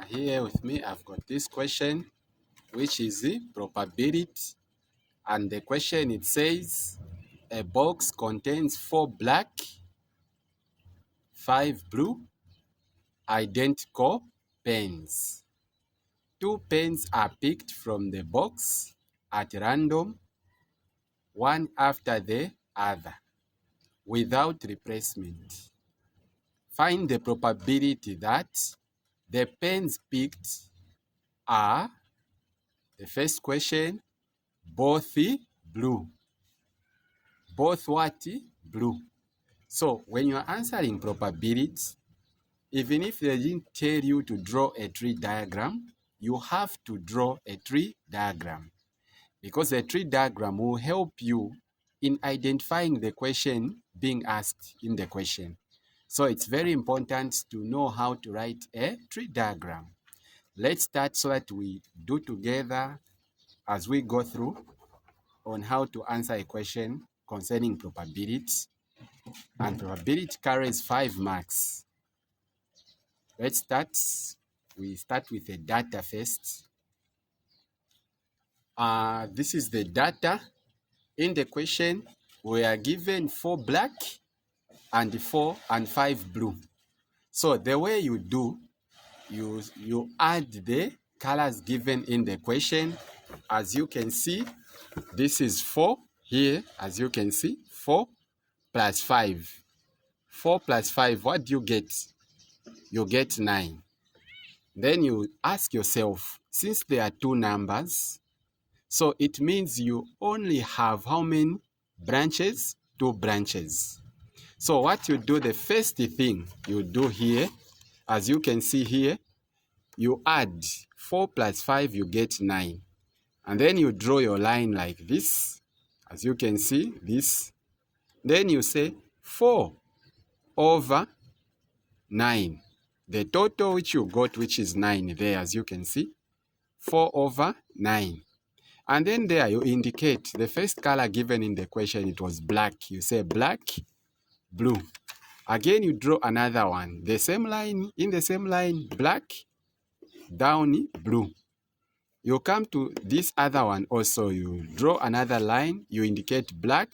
Here with me, I've got this question, which is the probability. And the question, it says, a box contains 4 black, 5 blue, identical pens. 2 pens are picked from the box at random, one after the other, without replacement. Find the probability that the pens picked are, the first question, both blue. Both what? Blue. So when you are answering probabilities, even if they didn't tell you to draw a tree diagram, you have to draw a tree diagram, because a tree diagram will help you in identifying the question being asked in the question. So it's very important to know how to write a tree diagram. Let's start so that we do together as we go through on how to answer a question concerning probabilities. And probability carries 5 marks. Let's start. We start with the data first. This is the data. In the question, we are given 4 black and 4 and 5 blue. So the way you do, you add the colors given in the question. As you can see, this is 4 here. As you can see, 4 plus 5. 4 plus 5, what do you get? You get 9. Then you ask yourself, since there are 2 numbers, so it means you only have how many branches? 2 branches. So what you do, the first thing you do here, as you can see here, you add 4 plus 5, you get 9. And then you draw your line like this, as you can see, this. Then you say 4 over 9. The total which you got, which is 9 there, as you can see, 4 over 9. And then there you indicate the first color given in the question, it was black. You say black, blue. Again, you draw another one. The same line, in the same line, black, down, blue. You come to this other one also. You draw another line. You indicate black,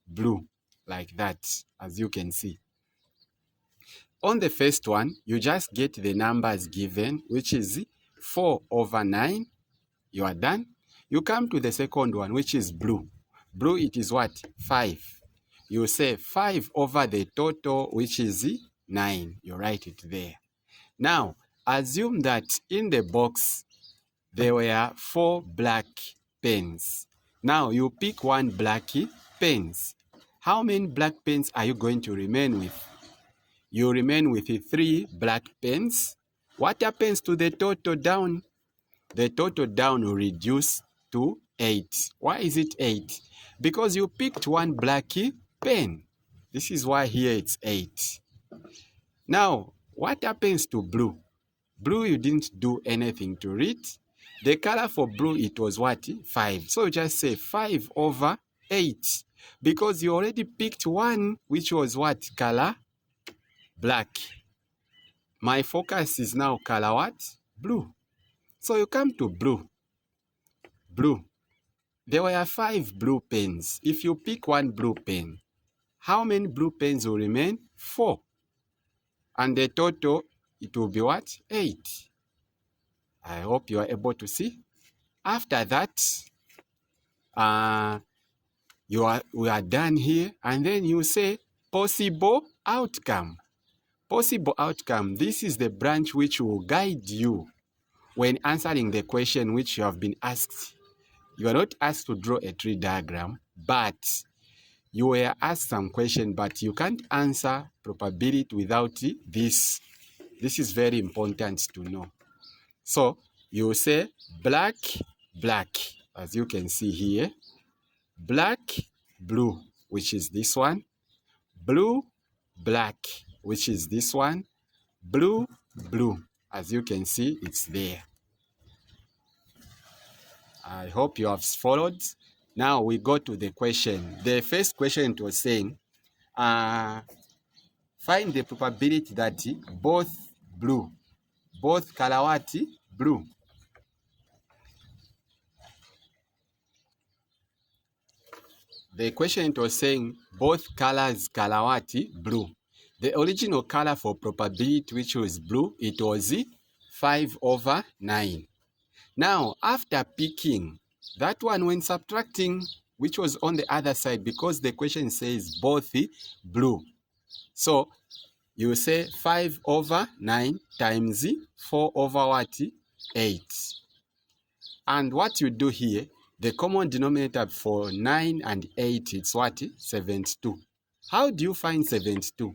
blue, like that, as you can see. On the first one, you just get the numbers given, which is 4 over 9. You are done. You come to the second one, which is blue. Blue, it is what? 5. You say 5 over the total, which is 9. You write it there. Now, assume that in the box, there were 4 black pens. Now, you pick 1 black pens. How many black pens are you going to remain with? You remain with 3 black pens. What happens to the total down? The total down will reduce to 8. Why is it 8? Because you picked 1 black pen. This is why here it's 8. Now, what happens to blue? Blue, you didn't do anything to it. The color for blue, it was what? 5. So you just say 5 over 8. Because you already picked 1, which was what? Color? Black. My focus is now color what? Blue. So you come to blue. Blue. There were 5 blue pens. If you pick 1 blue pen, how many blue pens will remain? 4. And the total, it will be what? 8. I hope you are able to see. After that, we are done here. And then you say possible outcome. Possible outcome. This is the branch which will guide you when answering the question which you have been asked. You are not asked to draw a tree diagram, but you were asked some question, but you can't answer probability without this. This is very important to know. So you say black, black, as you can see here. Black, blue, which is this one. Blue, black, which is this one. Blue, blue, as you can see, it's there. I hope you have followed. Now we go to the question. The first question it was saying, find the probability that both both color what? Blue. The question it was saying both colors color what? Blue. The original color for probability, which was blue, it was 5/9. Now, after picking that one when subtracting, which was on the other side, because the question says both blue. So you say 5/9 times 4/what? 8. And what you do here, the common denominator for 9 and 8, it's what? 72. How do you find 72?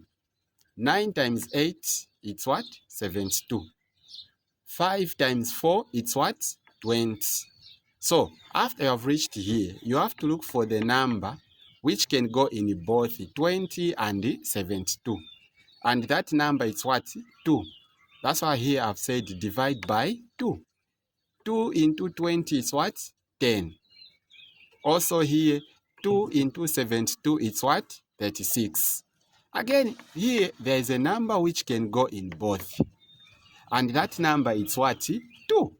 9 times 8, it's what? 72. 5 times 4, it's what? 20. So after you have reached here, you have to look for the number which can go in both 20 and 72. And that number is what? 2. That's why here I've said divide by 2. 2 into 20 is what? 10. Also here, 2 into 72 is what? 36. Again, here there is a number which can go in both. And that number is what? 2.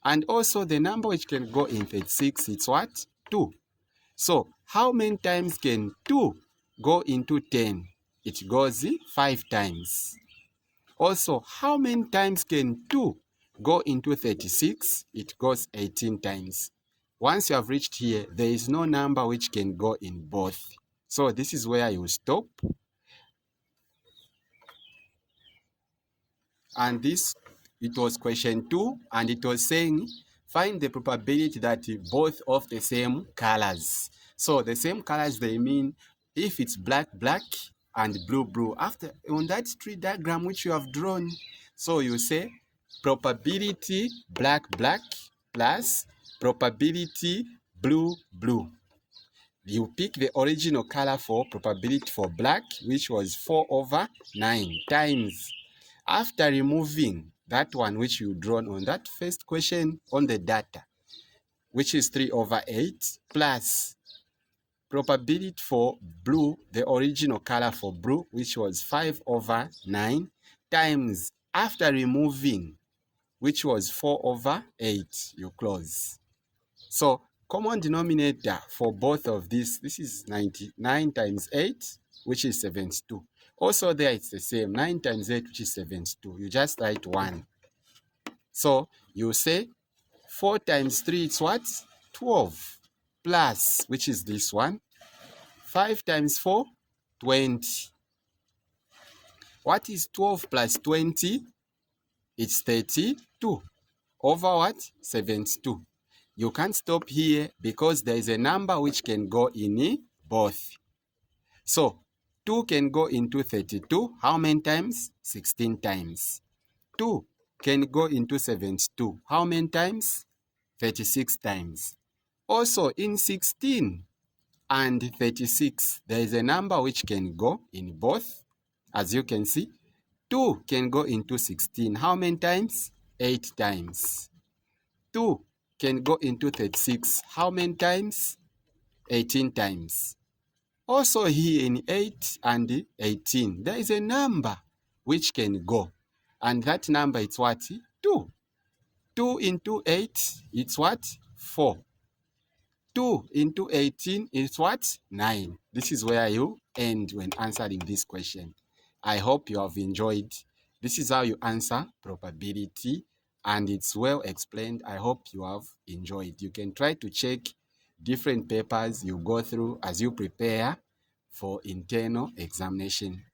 And also the number which can go in 36 is what? 2. So how many times can 2 go into 10? It goes 5 times. Also, how many times can 2 go into 36? It goes 18 times. Once you have reached here, there is no number which can go in both. So this is where you stop. And this, it was question 2, and it was saying, find the probability that both of the same colors. So the same colors, they mean if it's black, black, and blue, blue. After, on that tree diagram which you have drawn, so you say probability black, black plus probability blue, blue. You pick the original color for probability for black, which was 4/9 times. After removing that one which you drawn on that first question on the data, which is 3/8, plus probability for blue, the original color for blue, which was 5/9, times after removing, which was 4/8, you close. So common denominator for both of these, this is 99 times 8, which is 72. Also there it's the same, 9 times 8, which is 72. You just write 1. So you say 4 times 3, it's what? 12. Plus, which is this one, 5 times 4, 20. What is 12 plus 20? It's 32. Over what? 72. You can't stop here because there is a number which can go in both. So 2 can go into 32. How many times? 16 times. 2 can go into 72. How many times? 36 times. Also in 16 and 36, there is a number which can go in both. As you can see, 2 can go into 16. How many times? 8 times. 2 can go into 36. How many times? 18 times. Also here in 8 and 18, there is a number which can go. And that number is what? 2. 2 into 8, it's what? 4. 2 into 18 is what? 9. This is where you end when answering this question. I hope you have enjoyed. This is how you answer probability, and it's well explained. I hope you have enjoyed. You can try to check different papers you go through as you prepare for internal examination.